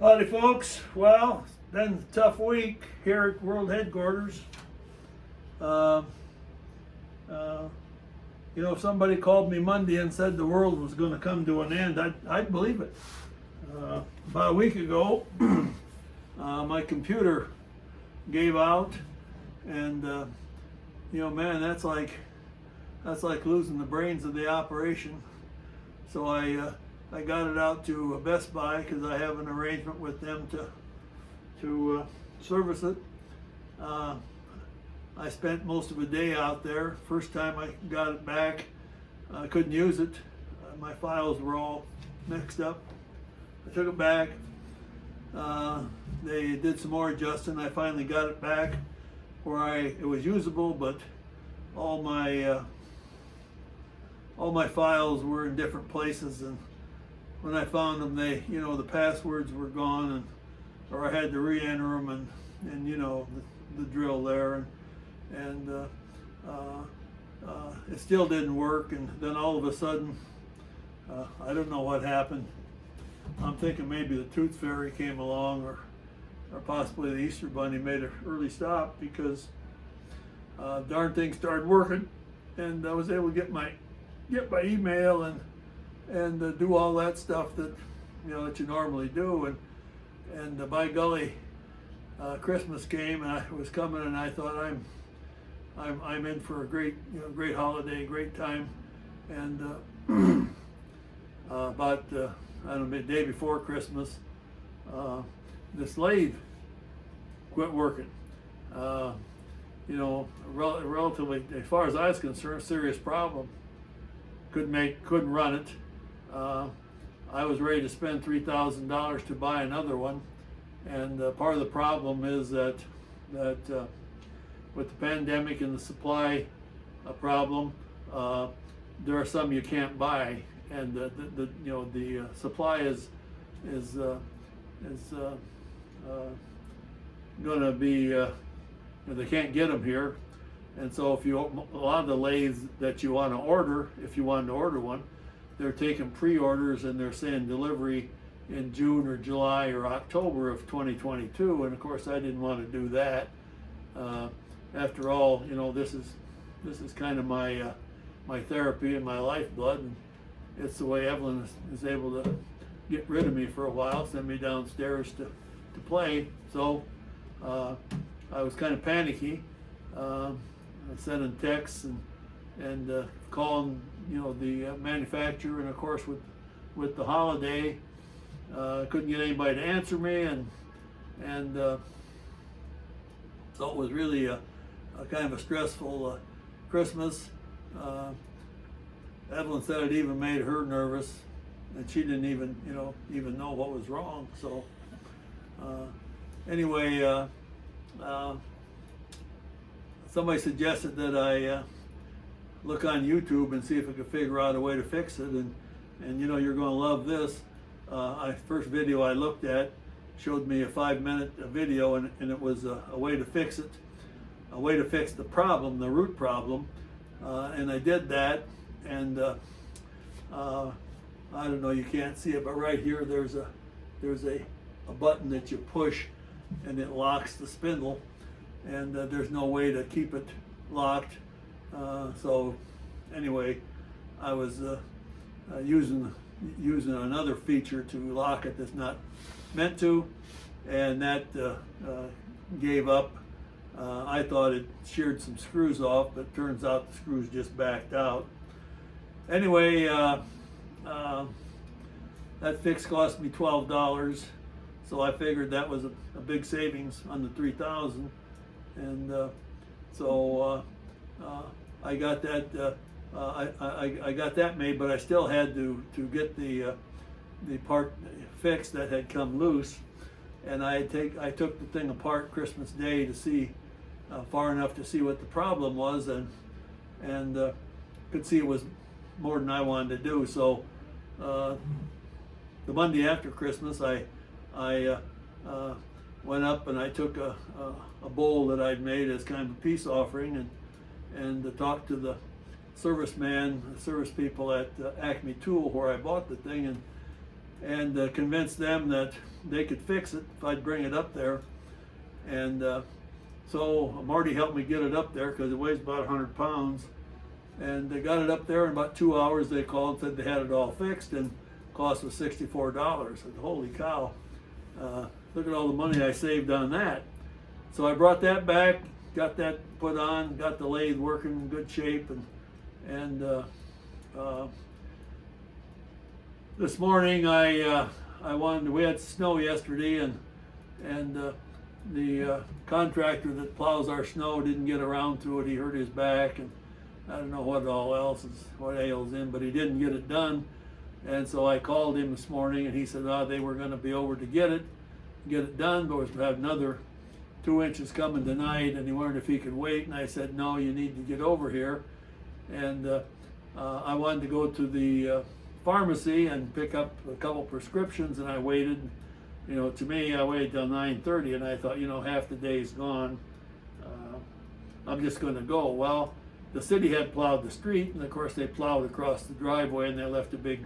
Howdy folks, well, it's been a tough week here at World Headquarters. Uh, uh, if somebody called me Monday and said the world was going to come to an end, I'd believe it. About a week ago, my computer gave out, and man, that's like losing the brains of the operation. So I got it out to Best Buy because I have an arrangement with them to service it. I spent most of the day out there. First time I got it back, I couldn't use it. My files were all mixed up. I took it back. They did some more adjusting. I finally got it back where it was usable, but all my files were in different places, and when I found them, the passwords were gone, or I had to re-enter them, and the drill there, and it still didn't work. And then all of a sudden, I don't know what happened. I'm thinking maybe the Tooth Fairy came along, or possibly the Easter Bunny made an early stop, because darn thing started working, and I was able to get my email and do all that stuff that you normally do, and by golly, Christmas came, and I was coming, and I thought I'm in for a great holiday, great time, and about I don't know, the day before Christmas, this lathe quit working. Relatively, as far as I was concerned, serious problem. Couldn't run it. I was ready to spend $3,000 to buy another one, and part of the problem is that with the pandemic and the supply problem, there are some you can't buy, and the supply is going to be they can't get them here. And so a lot of the lathes that you want to order, if you wanted to order one, they're taking pre-orders, and they're saying delivery in June or July or October of 2022. And of course, I didn't want to do that. After all, this is kind of my therapy and my lifeblood, and it's the way Evelyn is able to get rid of me for a while, send me downstairs to play. So I was kind of panicky. Sending texts and calling the manufacturer, and of course with the holiday, couldn't get anybody to answer me, and so it was really a kind of a stressful Christmas. Evelyn said it even made her nervous, and she didn't even know what was wrong. So anyway. Somebody suggested that I look on YouTube and see if I could figure out a way to fix it, and you're going to love this. First video I looked at showed me a 5-minute video, and it was a way to fix it, a way to fix the problem, the root problem, and I did that, and I don't know, you can't see it, but right here there's a button that you push, and it locks the spindle. And there's no way to keep it locked. So anyway, I was using another feature to lock it that's not meant to, and that gave up. I thought it sheared some screws off, but it turns out the screws just backed out. Anyway, that fix cost me $12, so I figured that was a big savings on the $3,000. And so I got that. I got that made, but I still had to get the part fixed that had come loose. And I took the thing apart Christmas Day to see far enough to see what the problem was, and could see it was more than I wanted to do. So the Monday after Christmas, I went up and I took a bowl that I'd made as kind of a peace offering, and talked to the service people at Acme Tool, where I bought the thing, and convinced them that they could fix it if I'd bring it up there. And so Marty helped me get it up there because it weighs about 100 pounds. And they got it up there in about 2 hours. They called, said they had it all fixed, and cost was $64. I said, holy cow, look at all the money I saved on that. So I brought that back, got that put on, got the lathe working in good shape, and this morning we had snow yesterday, and the contractor that plows our snow didn't get around to it. He hurt his back, and I don't know what ails him, but he didn't get it done. And so I called him this morning, and he said they were going to be over to get it done, but we had another 2 inches coming tonight, and he wondered if he could wait. And I said, no, you need to get over here. And I wanted to go to the pharmacy and pick up a couple prescriptions, and I waited. You know, to me, I waited till 9:30, and I thought, half the day's gone. I'm just going to go. Well, the city had plowed the street, and of course they plowed across the driveway, and they left a big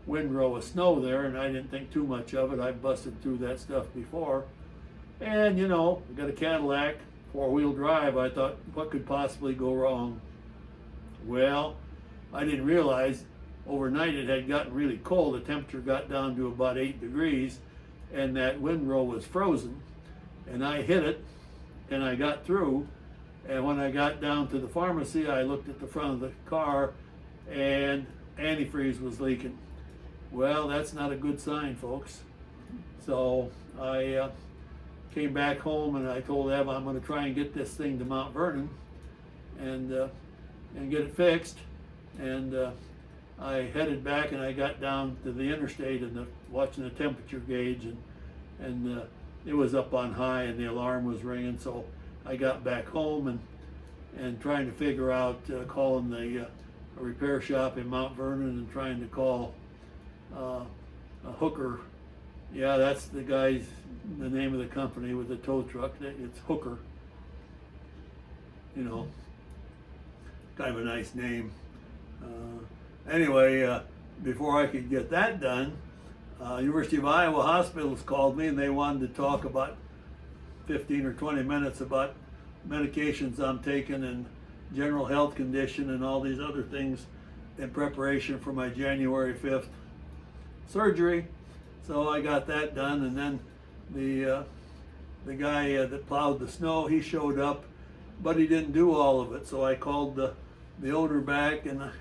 windrow of snow there, and I didn't think too much of it. I've busted through that stuff before. And we got a Cadillac, 4-wheel drive. I thought, what could possibly go wrong? Well, I didn't realize overnight it had gotten really cold. The temperature got down to about 8 degrees, and that windrow was frozen. And I hit it, and I got through. And when I got down to the pharmacy, I looked at the front of the car, and antifreeze was leaking. Well, that's not a good sign, folks. So I came back home, and I told Eva I'm going to try and get this thing to Mount Vernon and get it fixed. And I headed back, and I got down to the interstate and watching the temperature gauge, and it was up on high, and the alarm was ringing. So I got back home and trying to figure out calling the repair shop in Mount Vernon and trying to call a Hooker. Yeah, that's the name of the company with the tow truck. It's Hooker. Kind of a nice name. Anyway, before I could get that done, University of Iowa Hospitals called me, and they wanted to talk about 15 or 20 minutes about medications I'm taking and general health condition and all these other things in preparation for my January 5th surgery. So I got that done, and then the guy that plowed the snow, he showed up, but he didn't do all of it. So I called the owner back, and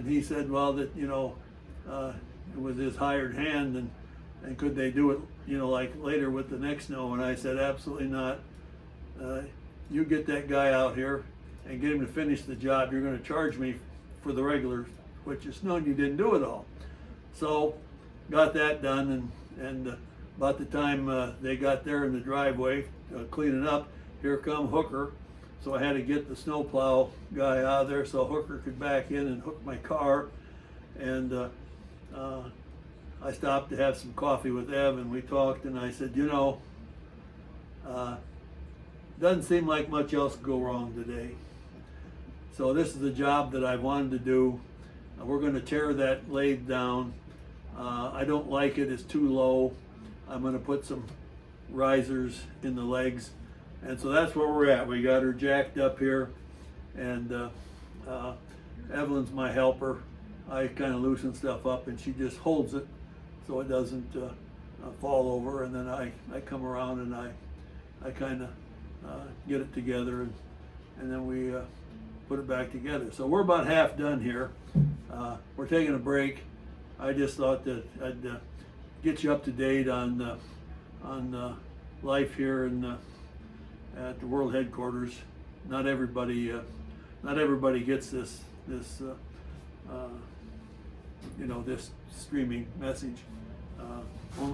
he said, well, that it was his hired hand, and could they do it like later with the next snow? And I said, absolutely not. You get that guy out here and get him to finish the job. You're going to charge me for the regular, which is snow, and you didn't do it all. So got that done, and about the time they got there in the driveway cleaning up, here come Hooker. So I had to get the snowplow guy out of there so Hooker could back in and hook my car. And I stopped to have some coffee with Ev, and we talked, and I said, doesn't seem like much else could go wrong today. So this is the job that I wanted to do. We're going to tear that lathe down. I don't like it, it's too low. I'm going to put some risers in the legs. And so that's where we're at. We got her jacked up here, and Evelyn's my helper. I kind of loosen stuff up, and she just holds it so it doesn't fall over. And then I come around and I kind of get it together, and then we put it back together. So we're about half done here. We're taking a break. I just thought that I'd get you up to date on life here at the World Headquarters. Not everybody gets this streaming message.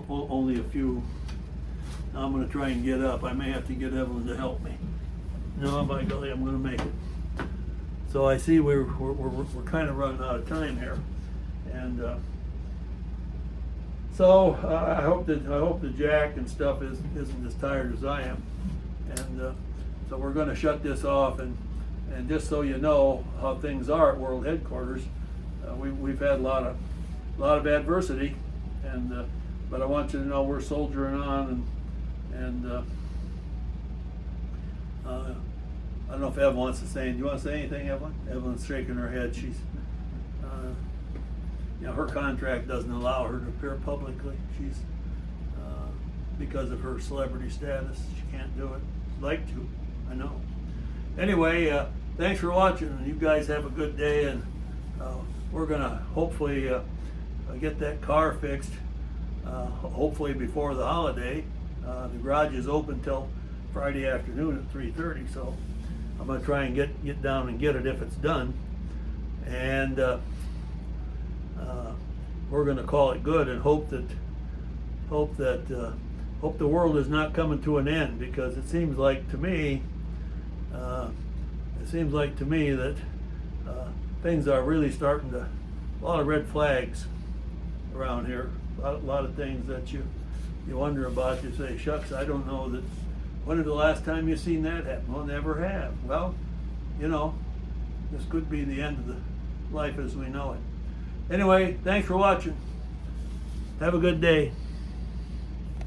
Only a few. Now I'm going to try and get up. I may have to get Evelyn to help me. No, by golly, I'm going to make it. So I see we're kind of running out of time here, and so I hope the jack and stuff isn't as tired as I am, and so we're going to shut this off, and just so you know how things are at World Headquarters, we've had a lot of adversity, and but I want you to know we're soldiering on, and I don't know if Ev wants to say. Do you want to say anything, Evelyn? Evelyn's shaking her head. She's, her contract doesn't allow her to appear publicly. She's because of her celebrity status, she can't do it. She'd like to, I know. Anyway, thanks for watching, and you guys have a good day. And we're gonna hopefully get that car fixed. Hopefully before the holiday. The garage is open till Friday afternoon at 3:30, so I'm gonna try and get down and get it if it's done. And we're gonna call it good and hope the world is not coming to an end, because it seems like to me that things are really starting to, a lot of red flags around here, a lot of things that you wonder about. You say, shucks, I don't know that. When is the last time you seen that happen? Well, never have. Well, this could be the end of the life as we know it. Anyway, thanks for watching. Have a good day.